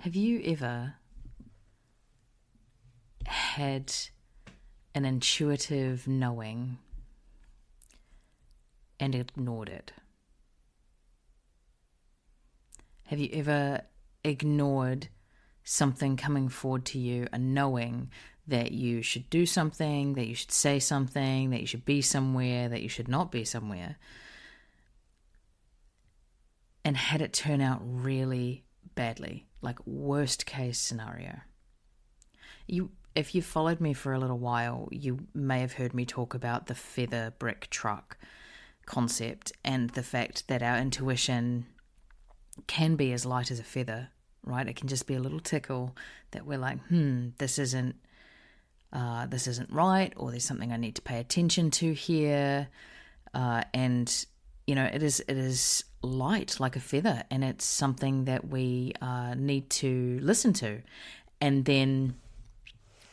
Have you ever had an intuitive knowing and ignored it? Have you ever ignored something coming forward to you, a knowing that you should do something, that you should say something, that you should be somewhere, that you should not be somewhere, and had it turn out really badly, like worst case scenario? If you followed me for a little while, you may have heard me talk about the feather brick truck concept and the fact that our intuition can be as light as a feather, right? It can just be a little tickle that we're like, this isn't right, or there's something I need to pay attention to here. And it is light like a feather, and it's something that we need to listen to. And then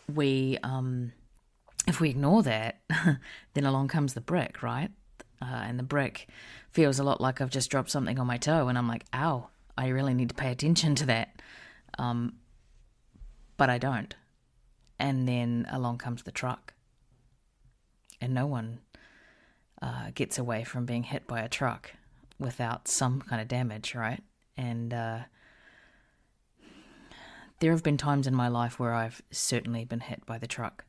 if we ignore that, then along comes the brick, right? And the brick feels a lot like I've just dropped something on my toe, and I'm like, ow, I really need to pay attention to that. But I don't. And then along comes the truck. And no one gets away from being hit by a truck without some kind of damage, right? And there have been times in my life where I've certainly been hit by the truck.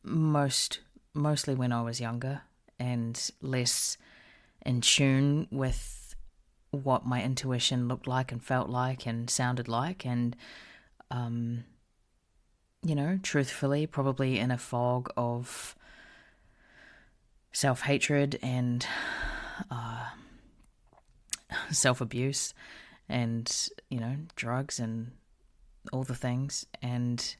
Mostly when I was younger and less in tune with what my intuition looked like and felt like and sounded like, and truthfully, probably in a fog of self-hatred and self-abuse and, drugs and all the things. And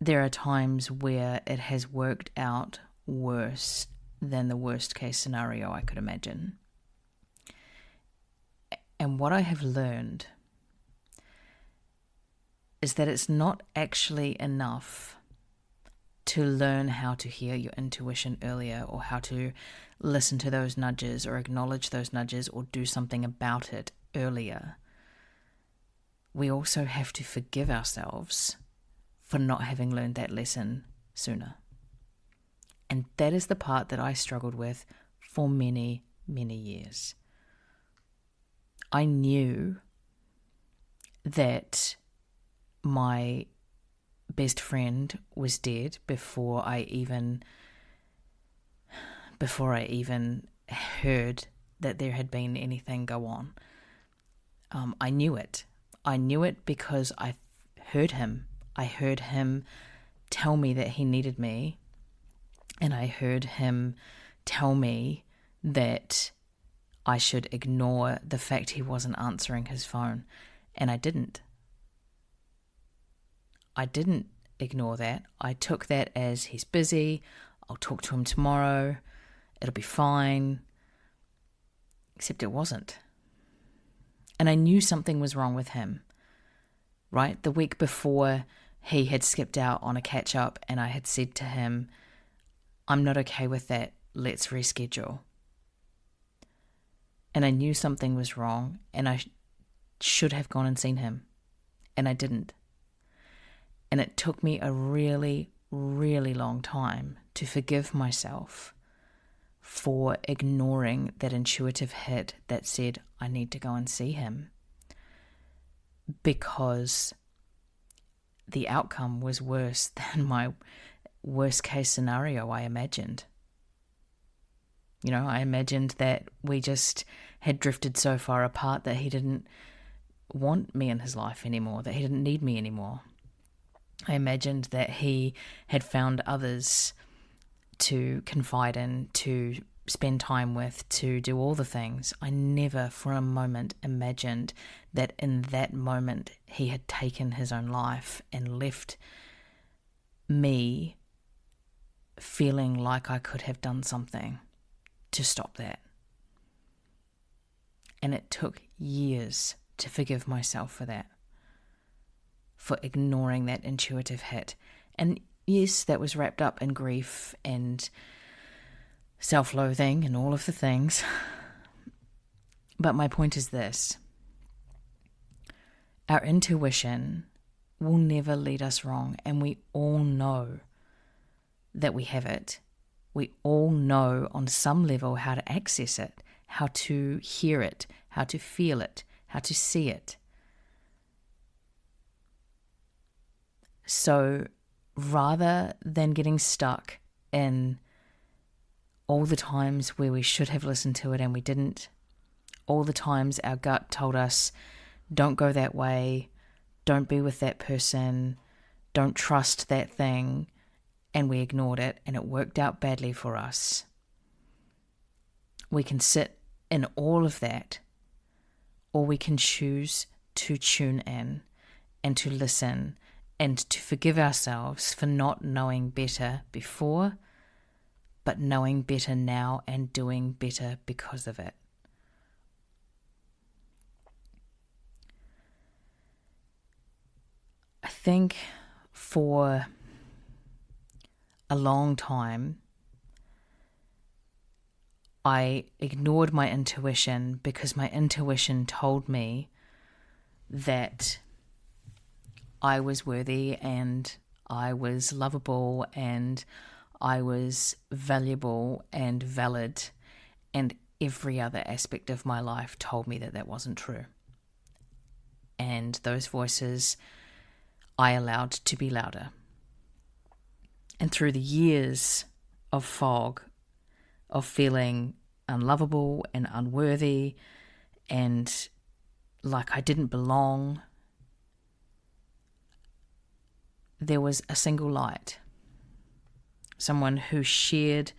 there are times where it has worked out worse than the worst case scenario I could imagine. And what I have learned is that it's not actually enough to learn how to hear your intuition earlier, or how to listen to those nudges or acknowledge those nudges or do something about it earlier. We also have to forgive ourselves for not having learned that lesson sooner. And that is the part that I struggled with for many, many years. I knew that my best friend was dead before I even heard that there had been anything go on. I knew it. I knew it because I heard him. I heard him tell me that he needed me, and I heard him tell me that I should ignore the fact he wasn't answering his phone, and I didn't. I didn't ignore that. I took that as, he's busy, I'll talk to him tomorrow, it'll be fine. Except it wasn't. And I knew something was wrong with him, right? The week before, he had skipped out on a catch-up, and I had said to him, I'm not okay with that, let's reschedule. And I knew something was wrong, and I should have gone and seen him, and I didn't. And it took me a really, really long time to forgive myself for ignoring that intuitive hit that said, I need to go and see him. Because the outcome was worse than my worst case scenario I imagined. I imagined that we just had drifted so far apart that he didn't want me in his life anymore, that he didn't need me anymore. I imagined that he had found others to confide in, to spend time with, to do all the things. I never for a moment imagined that in that moment he had taken his own life and left me feeling like I could have done something to stop that. And it took years to forgive myself for that, for ignoring that intuitive hit. And yes, that was wrapped up in grief and self-loathing and all of the things. But my point is this. Our intuition will never lead us wrong, and we all know that we have it. We all know on some level how to access it, how to hear it, how to feel it, how to see it. So rather than getting stuck in all the times where we should have listened to it and we didn't, all the times our gut told us, don't go that way, don't be with that person, don't trust that thing, and we ignored it and it worked out badly for us. We can sit in all of that, or we can choose to tune in and to listen and to forgive ourselves for not knowing better before, but knowing better now and doing better because of it. I think for a long time, I ignored my intuition because my intuition told me that I was worthy and I was lovable and I was valuable and valid, and every other aspect of my life told me that that wasn't true. And those voices I allowed to be louder. And through the years of fog, of feeling unlovable and unworthy and like I didn't belong, there was a single light. Someone who shared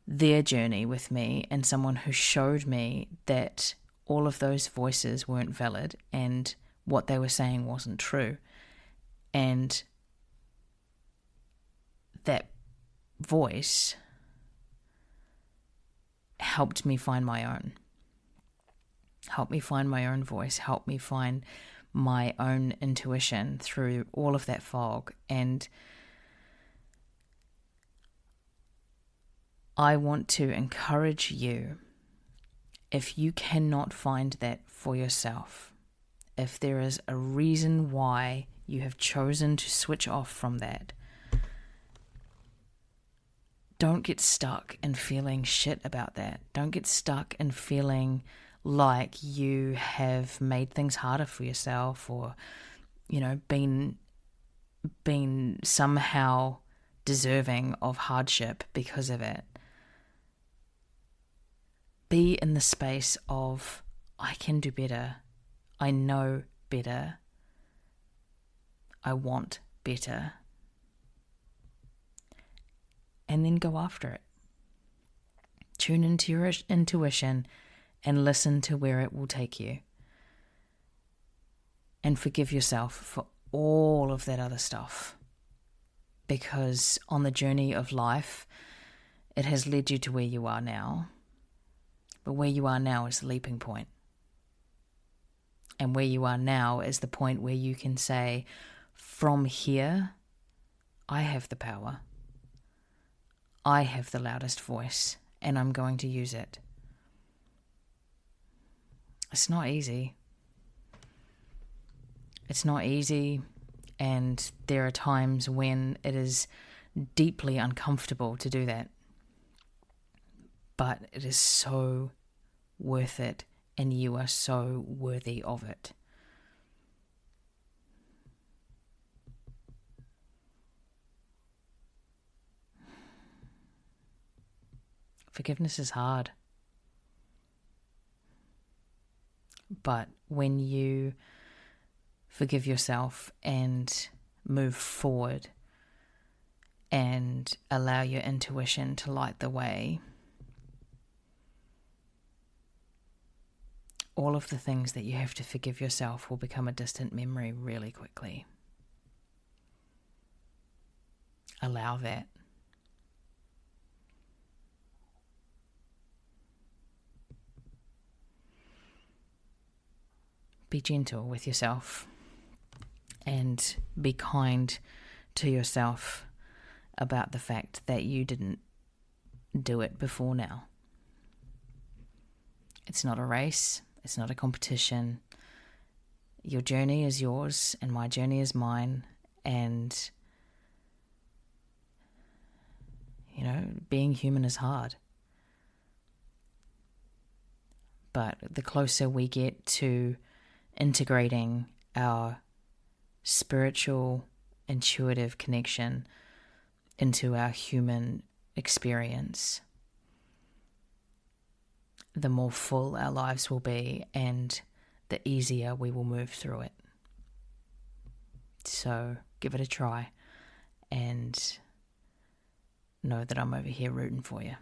their journey with me and someone who showed me that all of those voices weren't valid and what they were saying wasn't true. And that voice helped me find my own. Helped me find my own voice, helped me find my own intuition through all of that fog. And I want to encourage you, if you cannot find that for yourself, if there is a reason why you have chosen to switch off from that, don't get stuck in feeling shit about that. Don't get stuck in feeling like you have made things harder for yourself or, been somehow deserving of hardship because of it. Be in the space of, I can do better. I know better. I want better. And then go after it. Tune into your intuition and listen to where it will take you. And forgive yourself for all of that other stuff. Because on the journey of life, it has led you to where you are now. But where you are now is the leaping point. And where you are now is the point where you can say, from here, I have the power. I have the loudest voice, and I'm going to use it. It's not easy. It's not easy, and there are times when it is deeply uncomfortable to do that. But it is so worth it, and you are so worthy of it. Forgiveness is hard. But when you forgive yourself and move forward and allow your intuition to light the way, all of the things that you have to forgive yourself will become a distant memory really quickly. Allow that. Be gentle with yourself and be kind to yourself about the fact that you didn't do it before now. It's not a race. It's not a competition. Your journey is yours and my journey is mine. And, being human is hard. But the closer we get to integrating our spiritual, intuitive connection into our human experience, the more full our lives will be and the easier we will move through it. So give it a try and know that I'm over here rooting for you.